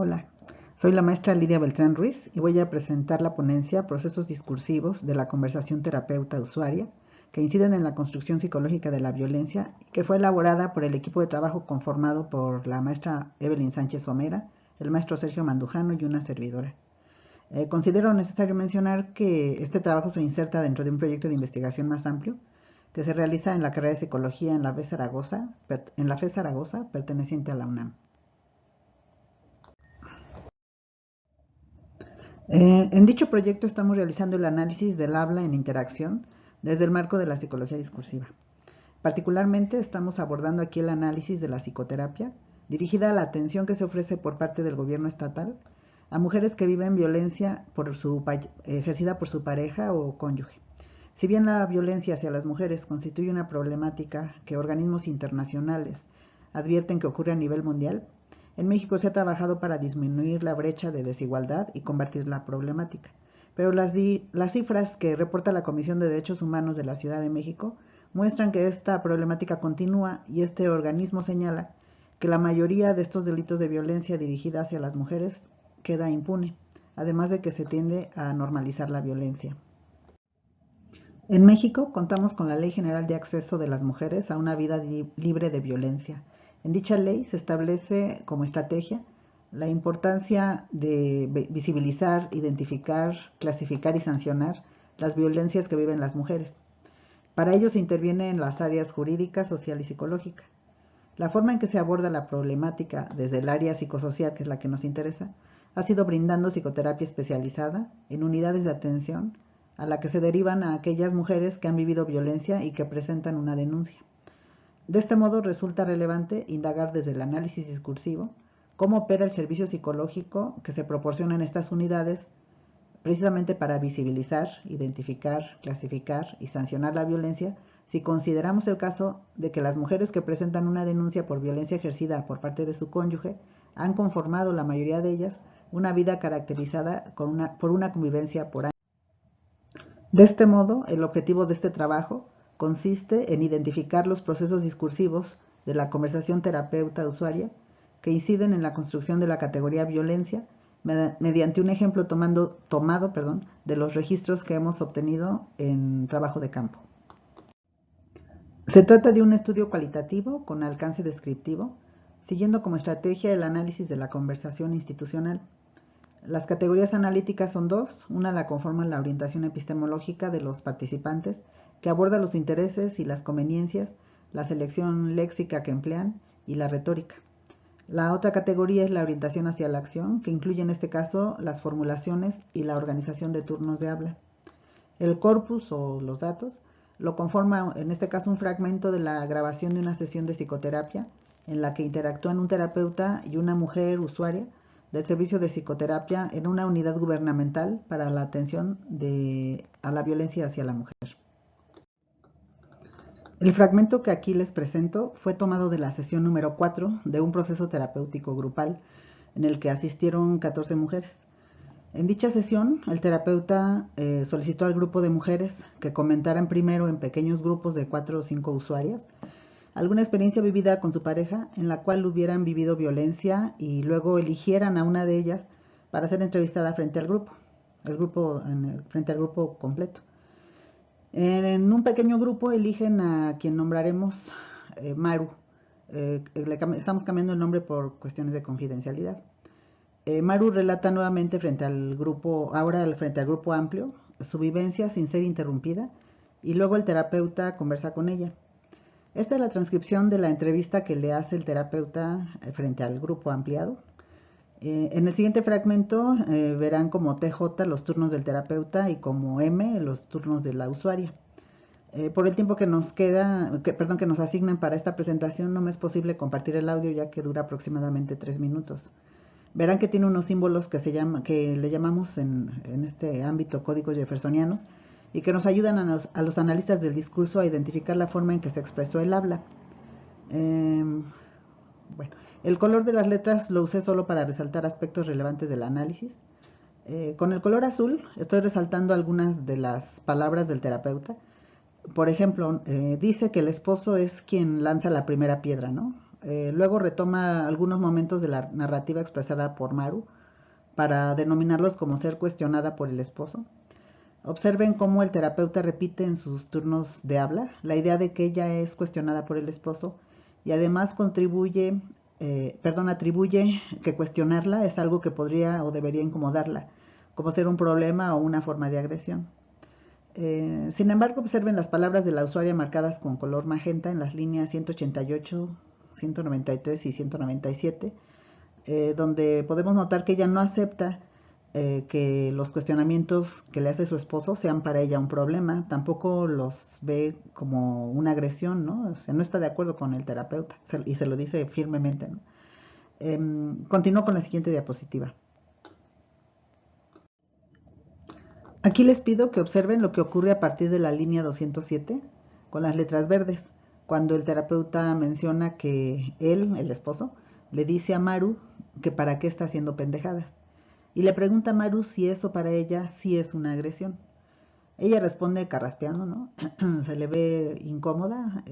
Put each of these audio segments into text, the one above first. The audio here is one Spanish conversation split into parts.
Hola, soy la maestra Lidia Beltrán Ruiz y voy a presentar la ponencia Procesos discursivos de la conversación terapeuta-usuaria que inciden en la construcción psicológica de la violencia y que fue elaborada por el equipo de trabajo conformado por la maestra Evelyn Sánchez Somera, el maestro Sergio Mandujano y una servidora. Considero necesario mencionar que este trabajo se inserta dentro de un proyecto de investigación más amplio que se realiza en la carrera de Psicología en la FE Zaragoza, perteneciente a la UNAM. En dicho proyecto estamos realizando el análisis del habla en interacción desde el marco de la psicología discursiva. Particularmente estamos abordando aquí el análisis de la psicoterapia, dirigida a la atención que se ofrece por parte del gobierno estatal a mujeres que viven violencia ejercida por su pareja o cónyuge. Si bien la violencia hacia las mujeres constituye una problemática que organismos internacionales advierten que ocurre a nivel mundial, en México se ha trabajado para disminuir la brecha de desigualdad y combatir la problemática. Pero las cifras que reporta la Comisión de Derechos Humanos de la Ciudad de México muestran que esta problemática continúa y este organismo señala que la mayoría de estos delitos de violencia dirigida hacia las mujeres queda impune, además de que se tiende a normalizar la violencia. En México contamos con la Ley General de Acceso de las Mujeres a una vida libre de violencia. En dicha ley se establece como estrategia la importancia de visibilizar, identificar, clasificar y sancionar las violencias que viven las mujeres. Para ello se interviene en las áreas jurídica, social y psicológica. La forma en que se aborda la problemática desde el área psicosocial, que es la que nos interesa, ha sido brindando psicoterapia especializada en unidades de atención a la que se derivan a aquellas mujeres que han vivido violencia y que presentan una denuncia. De este modo resulta relevante indagar desde el análisis discursivo cómo opera el servicio psicológico que se proporciona en estas unidades precisamente para visibilizar, identificar, clasificar y sancionar la violencia si consideramos el caso de que las mujeres que presentan una denuncia por violencia ejercida por parte de su cónyuge han conformado, la mayoría de ellas, una vida caracterizada por una convivencia por años. De este modo, el objetivo de este trabajo consiste en identificar los procesos discursivos de la conversación terapeuta-usuaria que inciden en la construcción de la categoría violencia mediante un ejemplo tomado de los registros que hemos obtenido en trabajo de campo. Se trata de un estudio cualitativo con alcance descriptivo, siguiendo como estrategia el análisis de la conversación institucional. Las categorías analíticas son dos. Una la conforma la orientación epistemológica de los participantes, que aborda los intereses y las conveniencias, la selección léxica que emplean y la retórica. La otra categoría es la orientación hacia la acción, que incluye en este caso las formulaciones y la organización de turnos de habla. El corpus o los datos lo conforma en este caso un fragmento de la grabación de una sesión de psicoterapia en la que interactúan un terapeuta y una mujer usuaria del servicio de psicoterapia en una unidad gubernamental para la atención a la violencia hacia la mujer. El fragmento que aquí les presento fue tomado de la sesión número 4 de un proceso terapéutico grupal en el que asistieron 14 mujeres. En dicha sesión, el terapeuta solicitó al grupo de mujeres que comentaran primero en pequeños grupos de 4 o 5 usuarias alguna experiencia vivida con su pareja en la cual hubieran vivido violencia y luego eligieran a una de ellas para ser entrevistada frente al grupo, frente al grupo completo. En un pequeño grupo eligen a quien nombraremos Maru. Estamos cambiando el nombre por cuestiones de confidencialidad. Maru relata nuevamente frente al grupo amplio, su vivencia sin ser interrumpida, y luego el terapeuta conversa con ella. Esta es la transcripción de la entrevista que le hace el terapeuta frente al grupo ampliado. En el siguiente fragmento verán como TJ los turnos del terapeuta y como M los turnos de la usuaria. Por el tiempo que nos asignan para esta presentación, no me es posible compartir el audio ya que dura aproximadamente 3 minutos. Verán que tiene unos símbolos que le llamamos en este ámbito códigos jeffersonianos y que nos ayudan a los analistas del discurso a identificar la forma en que se expresó el habla. Bueno, el color de las letras lo usé solo para resaltar aspectos relevantes del análisis. Con el color azul estoy resaltando algunas de las palabras del terapeuta. Por ejemplo, dice que el esposo es quien lanza la primera piedra, ¿no? Luego retoma algunos momentos de la narrativa expresada por Maru para denominarlos como ser cuestionada por el esposo. Observen cómo el terapeuta repite en sus turnos de habla la idea de que ella es cuestionada por el esposo y además atribuye que cuestionarla es algo que podría o debería incomodarla, como ser un problema o una forma de agresión. Sin embargo, observen las palabras de la usuaria marcadas con color magenta en las líneas 188, 193 y 197, donde podemos notar que ella no acepta que los cuestionamientos que le hace su esposo sean para ella un problema, tampoco los ve como una agresión, ¿no? O sea, no está de acuerdo con el terapeuta y se lo dice firmemente, ¿no? Continúo con la siguiente diapositiva. Aquí les pido que observen lo que ocurre a partir de la línea 207 con las letras verdes, cuando el terapeuta menciona que él, el esposo, le dice a Maru que para qué está haciendo pendejadas y le pregunta a Maru si eso para ella sí es una agresión. Ella responde carraspeando, ¿no? Se le ve incómoda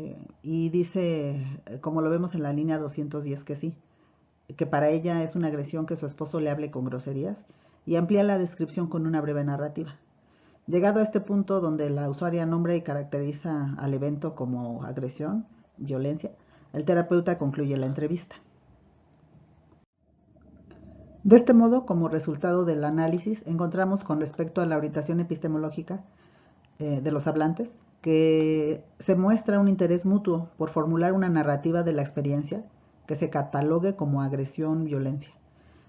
y dice, como lo vemos en la línea 210, que sí, que para ella es una agresión que su esposo le hable con groserías y amplía la descripción con una breve narrativa. Llegado a este punto donde la usuaria nombra y caracteriza al evento como agresión, violencia, el terapeuta concluye la entrevista. De este modo, como resultado del análisis, encontramos con respecto a la orientación epistemológica de los hablantes que se muestra un interés mutuo por formular una narrativa de la experiencia que se catalogue como agresión-violencia.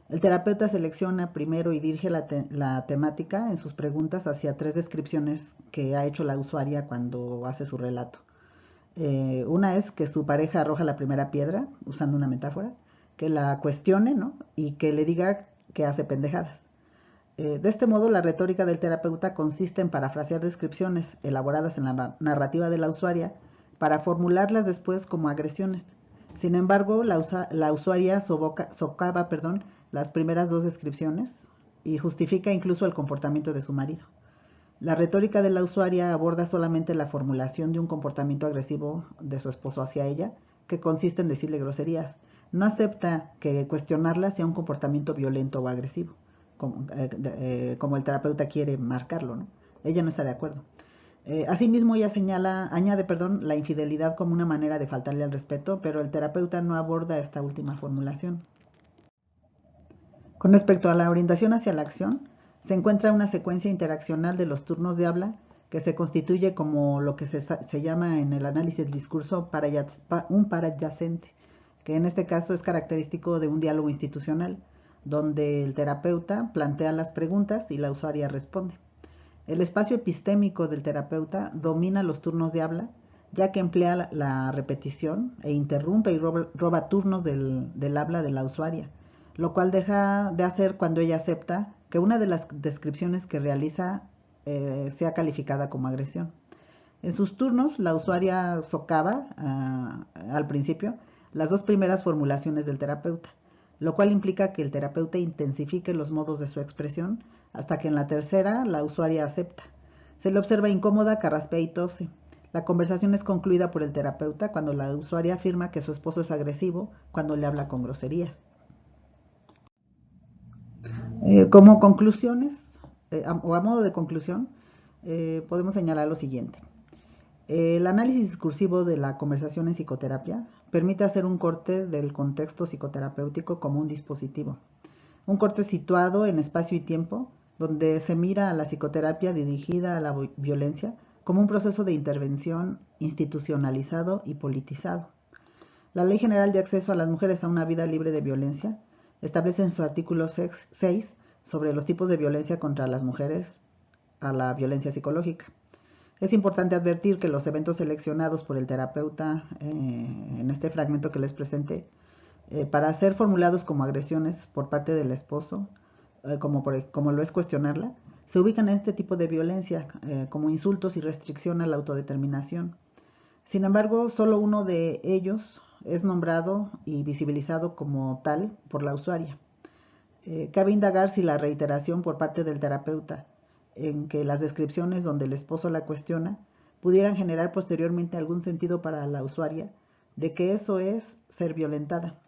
El terapeuta selecciona primero y dirige la temática en sus preguntas hacia 3 descripciones que ha hecho la usuaria cuando hace su relato. Una es que su pareja arroja la primera piedra, usando una metáfora, que la cuestione, ¿no? Y que le diga que hace pendejadas. De este modo, la retórica del terapeuta consiste en parafrasear descripciones elaboradas en la narrativa de la usuaria para formularlas después como agresiones. Sin embargo, la usuaria socava las primeras 2 descripciones y justifica incluso el comportamiento de su marido. La retórica de la usuaria aborda solamente la formulación de un comportamiento agresivo de su esposo hacia ella, que consiste en decirle groserías. No acepta que cuestionarla sea un comportamiento violento o agresivo, como el terapeuta quiere marcarlo, ¿no? Ella no está de acuerdo. Asimismo, ella añade la infidelidad como una manera de faltarle al respeto, pero el terapeuta no aborda esta última formulación. Con respecto a la orientación hacia la acción, se encuentra una secuencia interaccional de los turnos de habla que se constituye como lo que se llama en el análisis del discurso un paradyacente, que en este caso es característico de un diálogo institucional, donde el terapeuta plantea las preguntas y la usuaria responde. El espacio epistémico del terapeuta domina los turnos de habla, ya que emplea la repetición e interrumpe y roba turnos del habla de la usuaria, lo cual deja de hacer cuando ella acepta que una de las descripciones que realiza sea calificada como agresión. En sus turnos, la usuaria socava al principio las 2 primeras formulaciones del terapeuta, lo cual implica que el terapeuta intensifique los modos de su expresión hasta que en la tercera la usuaria acepta. Se le observa incómoda, carraspea y tose. La conversación es concluida por el terapeuta cuando la usuaria afirma que su esposo es agresivo cuando le habla con groserías. Como conclusiones, o a modo de conclusión, podemos señalar lo siguiente. El análisis discursivo de la conversación en psicoterapia permite hacer un corte del contexto psicoterapéutico como un dispositivo. Un corte situado en espacio y tiempo, donde se mira a la psicoterapia dirigida a la violencia como un proceso de intervención institucionalizado y politizado. La Ley General de Acceso a las Mujeres a una Vida Libre de Violencia establece en su artículo 6 sobre los tipos de violencia contra las mujeres a la violencia psicológica. Es importante advertir que los eventos seleccionados por el terapeuta en este fragmento que les presenté, para ser formulados como agresiones por parte del esposo, como lo es cuestionarla, se ubican en este tipo de violencia como insultos y restricción a la autodeterminación. Sin embargo, solo uno de ellos es nombrado y visibilizado como tal por la usuaria. Cabe indagar si la reiteración por parte del terapeuta en que las descripciones donde el esposo la cuestiona pudieran generar posteriormente algún sentido para la usuaria, de que eso es ser violentada.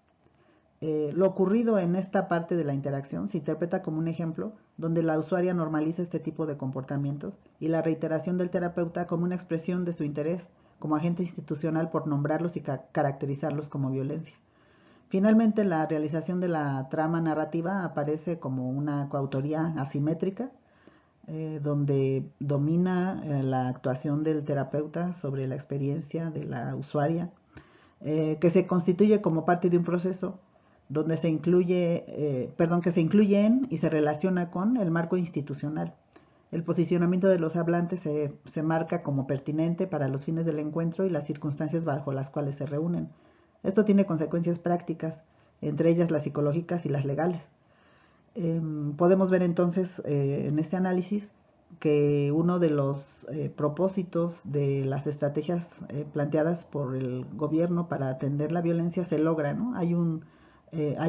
Lo ocurrido en esta parte de la interacción se interpreta como un ejemplo donde la usuaria normaliza este tipo de comportamientos y la reiteración del terapeuta como una expresión de su interés como agente institucional por nombrarlos y caracterizarlos como violencia. Finalmente, la realización de la trama narrativa aparece como una coautoría asimétrica, donde domina la actuación del terapeuta sobre la experiencia de la usuaria, que se constituye como parte de un proceso donde se incluye, que se incluye en y se relaciona con el marco institucional. El posicionamiento de los hablantes se marca como pertinente para los fines del encuentro y las circunstancias bajo las cuales se reúnen. Esto tiene consecuencias prácticas, entre ellas las psicológicas y las legales. Podemos ver entonces en este análisis que uno de los propósitos de las estrategias planteadas por el gobierno para atender la violencia se logra, ¿no? Hay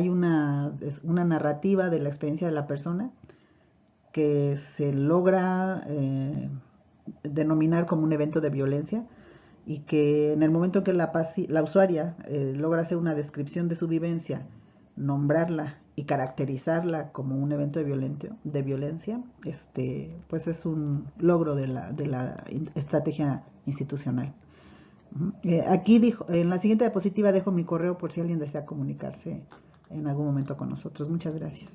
una narrativa de la experiencia de la persona que se logra denominar como un evento de violencia y que en el momento en que la usuaria logra hacer una descripción de su vivencia, nombrarla y caracterizarla como un evento de violencia, pues es un logro de la estrategia institucional. Aquí en la siguiente diapositiva dejo mi correo por si alguien desea comunicarse en algún momento con nosotros. Muchas gracias.